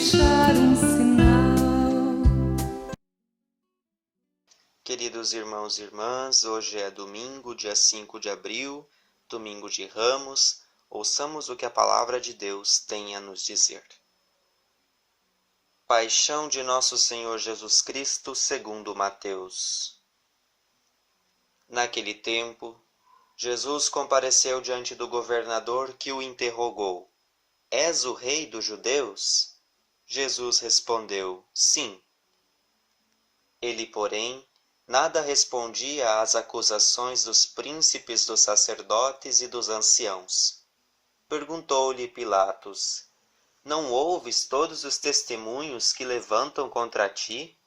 deixar um sinal. Queridos irmãos e irmãs, hoje é domingo, dia 5 de abril, domingo de Ramos. Ouçamos o que a palavra de Deus tem a nos dizer. Paixão de nosso Senhor Jesus Cristo segundo Mateus. Naquele tempo, Jesus compareceu diante do governador que o interrogou: És o rei dos judeus? Jesus respondeu: Sim. Ele, porém, nada respondia às acusações dos príncipes dos sacerdotes e dos anciãos. Perguntou-lhe Pilatos: Não ouves todos os testemunhos que levantam contra ti?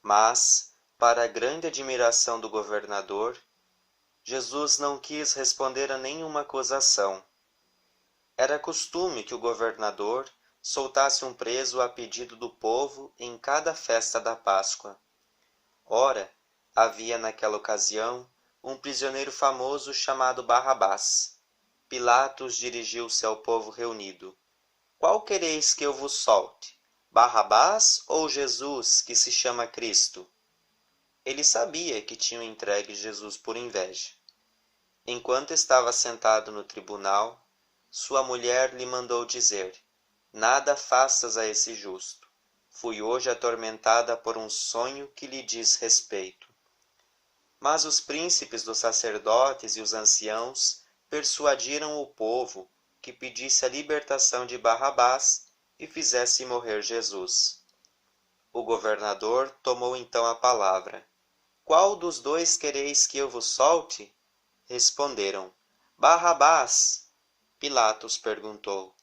Mas, para a grande admiração do governador, Jesus não quis responder a nenhuma acusação. Era costume que o governador soltasse um preso a pedido do povo em cada festa da Páscoa. Ora, havia naquela ocasião um prisioneiro famoso chamado Barrabás. Pilatos dirigiu-se ao povo reunido: Qual quereis que eu vos solte? Barrabás ou Jesus, que se chama Cristo? Ele sabia que tinham entregue Jesus por inveja. Enquanto estava sentado no tribunal, sua mulher lhe mandou dizer: Nada faças a esse justo. Fui hoje atormentada por um sonho que lhe diz respeito. Mas os príncipes dos sacerdotes e os anciãos persuadiram o povo que pedisse a libertação de Barrabás e fizesse morrer Jesus. O governador tomou então a palavra: Qual dos dois quereis que eu vos solte? Responderam: Barrabás. Pilatos perguntou: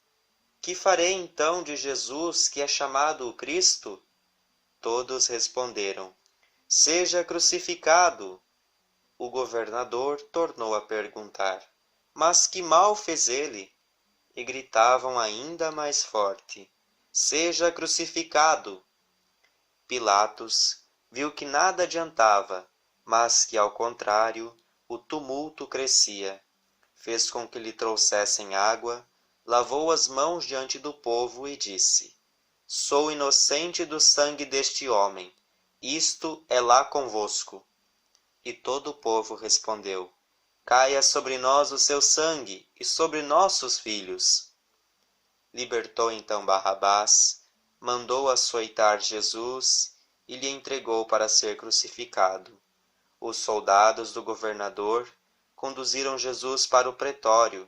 Que farei então de Jesus, que é chamado o Cristo? Todos responderam: Seja crucificado. O governador tornou a perguntar: Mas que mal fez ele? E gritavam ainda mais forte: Seja crucificado. Pilatos viu que nada adiantava, mas que, ao contrário, o tumulto crescia. Fez com que lhe trouxessem água, lavou as mãos diante do povo e disse: Sou inocente do sangue deste homem. Isto é lá convosco. E todo o povo respondeu: Caia sobre nós o seu sangue e sobre nossos filhos. Libertou então Barrabás, mandou açoitar Jesus e lhe entregou para ser crucificado. Os soldados do governador conduziram Jesus para o pretório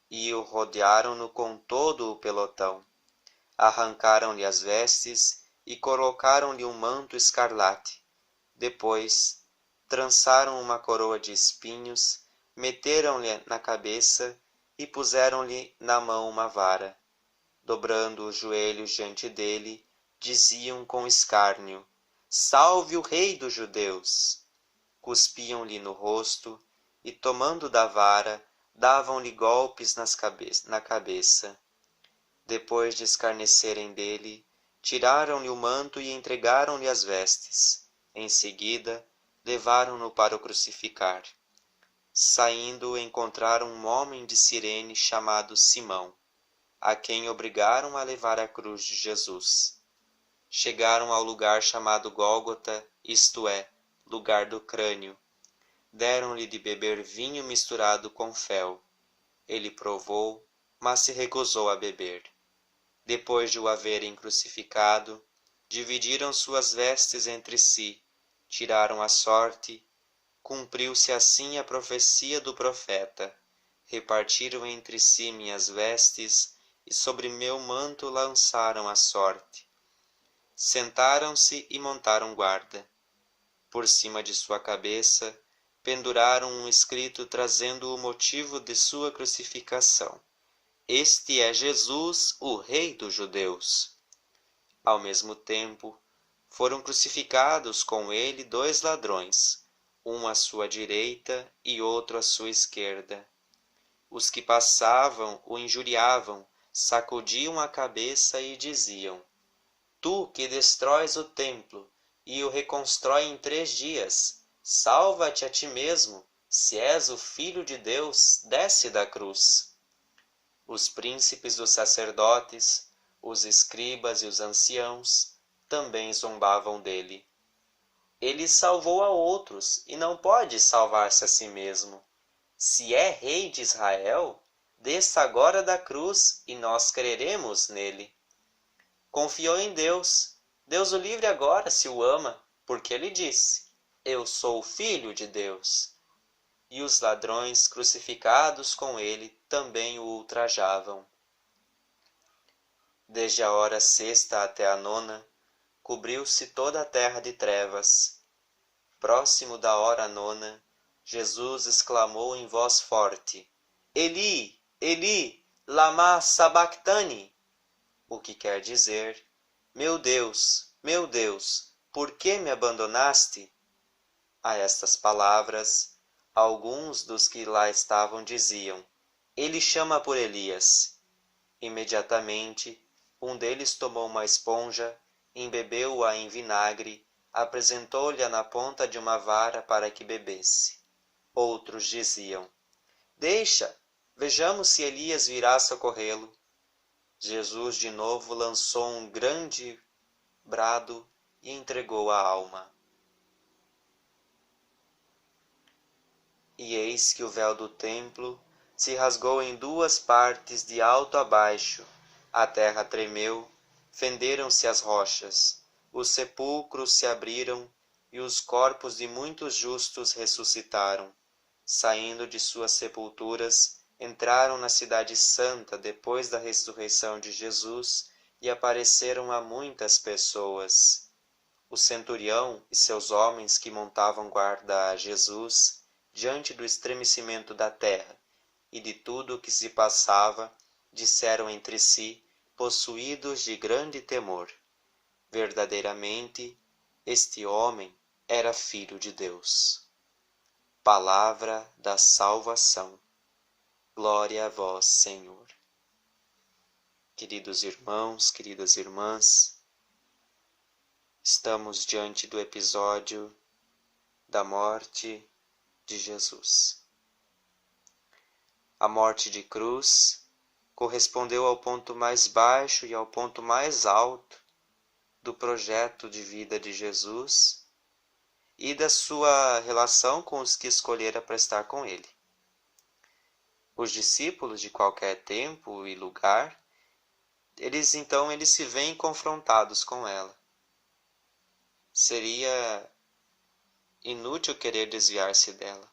e o rodearam-no com todo o pelotão. Arrancaram-lhe as vestes e colocaram-lhe um manto escarlate. Depois, trançaram uma coroa de espinhos, meteram-lhe na cabeça e puseram-lhe na mão uma vara. Dobrando os joelhos diante dele, diziam com escárnio: Salve o Rei dos Judeus! Cuspiam-lhe no rosto e, tomando da vara, davam-lhe golpes na cabeça. Depois de escarnecerem dele, tiraram-lhe o manto e entregaram-lhe as vestes. Em seguida, levaram-no para o crucificar. Saindo, encontraram um homem de Cirene chamado Simão, a quem obrigaram a levar a cruz de Jesus. Chegaram ao lugar chamado Gólgota, isto é, lugar do crânio. Deram-lhe de beber vinho misturado com fel. Ele provou, mas se recusou a beber. Depois de o haverem crucificado, dividiram suas vestes entre si, tiraram a sorte. Cumpriu-se assim a profecia do profeta: Repartiram entre si minhas vestes, e sobre meu manto lançaram a sorte. Sentaram-se e montaram guarda. Por cima de sua cabeça, penduraram um escrito trazendo o motivo de sua crucificação: Este é Jesus, o Rei dos Judeus. Ao mesmo tempo, foram crucificados com ele 2 ladrões, um à sua direita e outro à sua esquerda. Os que passavam o injuriavam, sacudiam a cabeça e diziam: Tu que destróis o templo e o reconstrói em 3 dias, salva-te a ti mesmo, se és o Filho de Deus, desce da cruz. Os príncipes dos sacerdotes Os escribas e os anciãos também zombavam dele. Ele salvou a outros e não pode salvar-se a si mesmo. Se é rei de Israel, desça agora da cruz e nós creremos nele. Confiou em Deus. Deus o livre agora se o ama, porque ele disse: Eu sou o Filho de Deus. E os ladrões crucificados com ele também o ultrajavam. Desde a hora sexta até a nona, cobriu-se toda a terra de trevas. Próximo da hora nona, Jesus exclamou em voz forte: Eli, Eli, lama sabachthani, o que quer dizer: meu Deus, por que me abandonaste? A estas palavras, alguns dos que lá estavam diziam: Ele chama por Elias. Imediatamente, um deles tomou uma esponja, embebeu-a em vinagre, apresentou-lhe na ponta de uma vara para que bebesse. Outros diziam: Deixa, vejamos se Elias virá socorrê-lo. Jesus de novo lançou um grande brado e entregou a alma. E eis que o véu do templo se rasgou em duas partes de alto a baixo, a terra tremeu, fenderam-se as rochas, os sepulcros se abriram e os corpos de muitos justos ressuscitaram. Saindo de suas sepulturas, entraram na cidade santa depois da ressurreição de Jesus e apareceram a muitas pessoas. O centurião e seus homens que montavam guarda a Jesus, diante do estremecimento da terra e de tudo o que se passava, disseram entre si, possuídos de grande temor: verdadeiramente, este homem era Filho de Deus. Palavra da salvação. Glória a vós, Senhor. Queridos irmãos, queridas irmãs, estamos diante do episódio da morte de Jesus. A morte de cruz correspondeu ao ponto mais baixo e ao ponto mais alto do projeto de vida de Jesus e da sua relação com os que escolhera para estar com ele. Os discípulos de qualquer tempo e lugar, eles se veem confrontados com ela. Seria inútil querer desviar-se dela.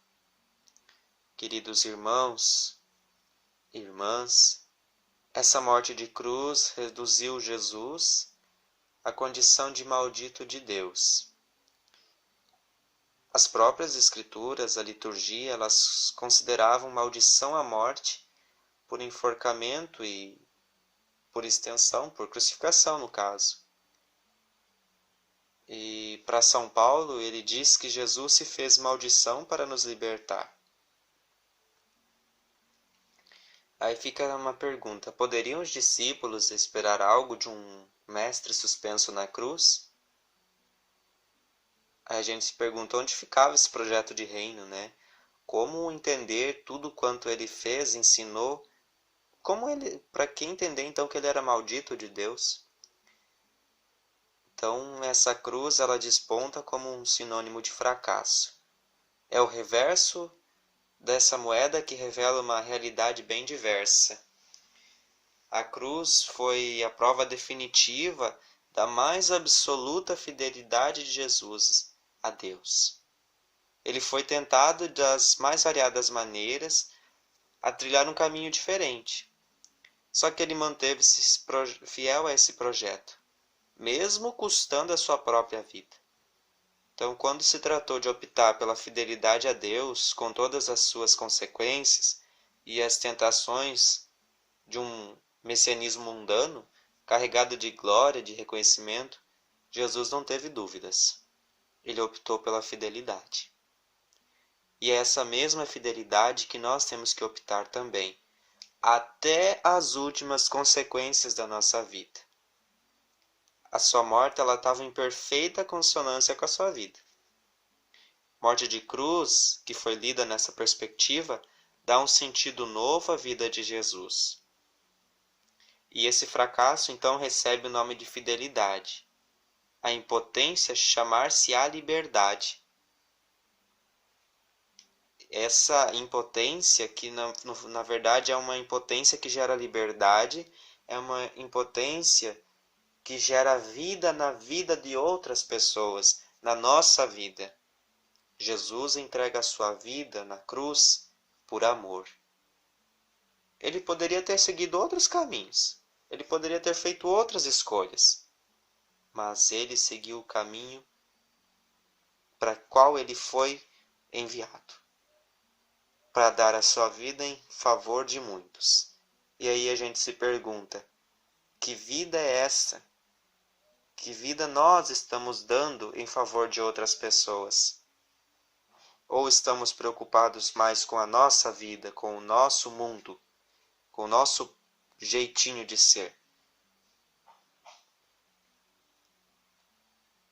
Queridos irmãos, irmãs, essa morte de cruz reduziu Jesus à condição de maldito de Deus. As próprias Escrituras, a liturgia, elas consideravam maldição a morte por enforcamento e, por extensão, por crucificação no caso. E para São Paulo, ele diz que Jesus se fez maldição para nos libertar. Aí fica uma pergunta: poderiam os discípulos esperar algo de um mestre suspenso na cruz? Aí a gente se pergunta onde ficava esse projeto de reino, né? Como entender tudo quanto ele fez, ensinou? Para que entender então que ele era maldito de Deus? Então essa cruz, ela desponta como um sinônimo de fracasso. É o reverso dessa moeda que revela uma realidade bem diversa. A cruz foi a prova definitiva da mais absoluta fidelidade de Jesus a Deus. Ele foi tentado das mais variadas maneiras a trilhar um caminho diferente. Só que ele manteve-se fiel a esse projeto, mesmo custando a sua própria vida. Então, quando se tratou de optar pela fidelidade a Deus, com todas as suas consequências e as tentações de um messianismo mundano, carregado de glória, de reconhecimento, Jesus não teve dúvidas. Ele optou pela fidelidade. E é essa mesma fidelidade que nós temos que optar também, até as últimas consequências da nossa vida. A sua morte estava em perfeita consonância com a sua vida. Morte de cruz, que foi lida nessa perspectiva, dá um sentido novo à vida de Jesus. E esse fracasso então recebe o nome de fidelidade. A impotência chamar-se a liberdade. Essa impotência, que na verdade é uma impotência que gera liberdade, é uma impotência que gera vida na vida de outras pessoas, na nossa vida. Jesus entrega a sua vida na cruz por amor. Ele poderia ter seguido outros caminhos, ele poderia ter feito outras escolhas, mas ele seguiu o caminho para qual ele foi enviado, para dar a sua vida em favor de muitos. E aí a gente se pergunta, que vida é essa? Que vida nós estamos dando em favor de outras pessoas? Ou estamos preocupados mais com a nossa vida, com o nosso mundo, com o nosso jeitinho de ser?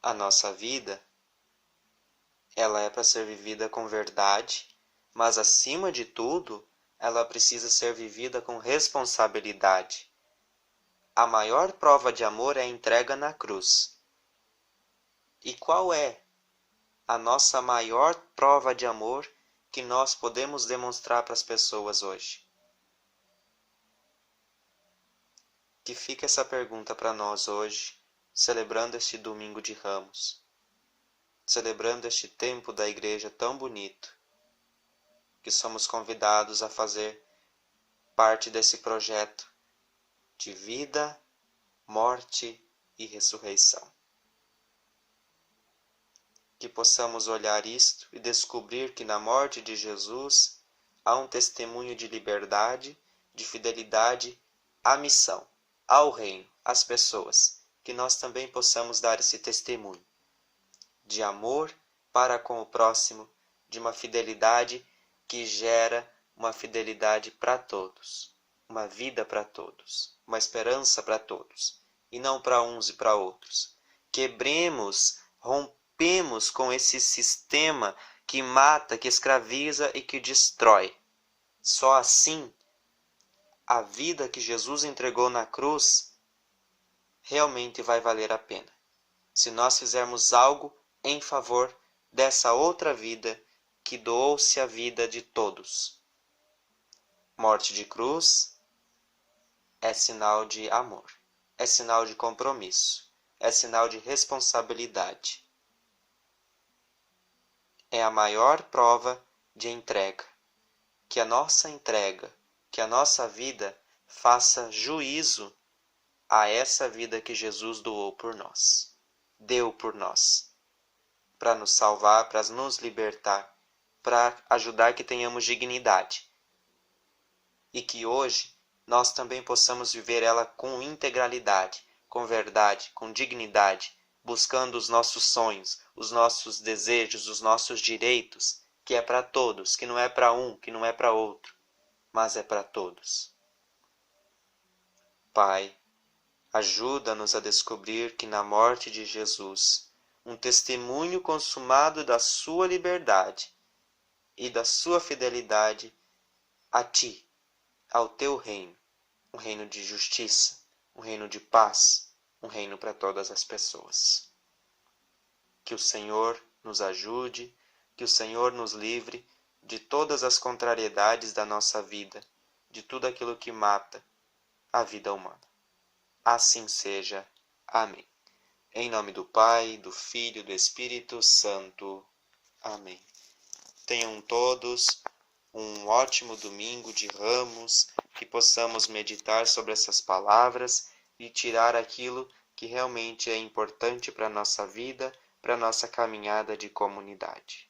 A nossa vida, ela é para ser vivida com verdade, mas acima de tudo, ela precisa ser vivida com responsabilidade. A maior prova de amor é a entrega na cruz. E qual é a nossa maior prova de amor que nós podemos demonstrar para as pessoas hoje? Que fica essa pergunta para nós hoje, celebrando este domingo de Ramos, celebrando este tempo da igreja tão bonito, que somos convidados a fazer parte desse projeto de vida, morte e ressurreição. Que possamos olhar isto e descobrir que na morte de Jesus há um testemunho de liberdade, de fidelidade à missão, ao reino, às pessoas, que nós também possamos dar esse testemunho de amor para com o próximo, de uma fidelidade que gera uma fidelidade para todos, uma vida para todos, uma esperança para todos, e não para uns e para outros. Quebremos, rompemos com esse sistema que mata, que escraviza e que destrói. Só assim, a vida que Jesus entregou na cruz realmente vai valer a pena. Se nós fizermos algo em favor dessa outra vida que doou-se a vida de todos. Morte de cruz é sinal de amor, é sinal de compromisso, é sinal de responsabilidade. É a maior prova de entrega. Que a nossa entrega, que a nossa vida faça juízo a essa vida que Jesus doou por nós, deu por nós, para nos salvar, para nos libertar, para ajudar que tenhamos dignidade. E que hoje nós também possamos viver ela com integralidade, com verdade, com dignidade, buscando os nossos sonhos, os nossos desejos, os nossos direitos, que é para todos, que não é para um, que não é para outro, mas é para todos. Pai, ajuda-nos a descobrir que na morte de Jesus, um testemunho consumado da sua liberdade e da sua fidelidade a Ti, ao Teu reino, um reino de justiça, um reino de paz, um reino para todas as pessoas. Que o Senhor nos ajude, que o Senhor nos livre de todas as contrariedades da nossa vida, de tudo aquilo que mata a vida humana. Assim seja. Amém. Em nome do Pai, do Filho e do Espírito Santo. Amém. Tenham todos um ótimo domingo de Ramos, que possamos meditar sobre essas palavras e tirar aquilo que realmente é importante para a nossa vida, para a nossa caminhada de comunidade.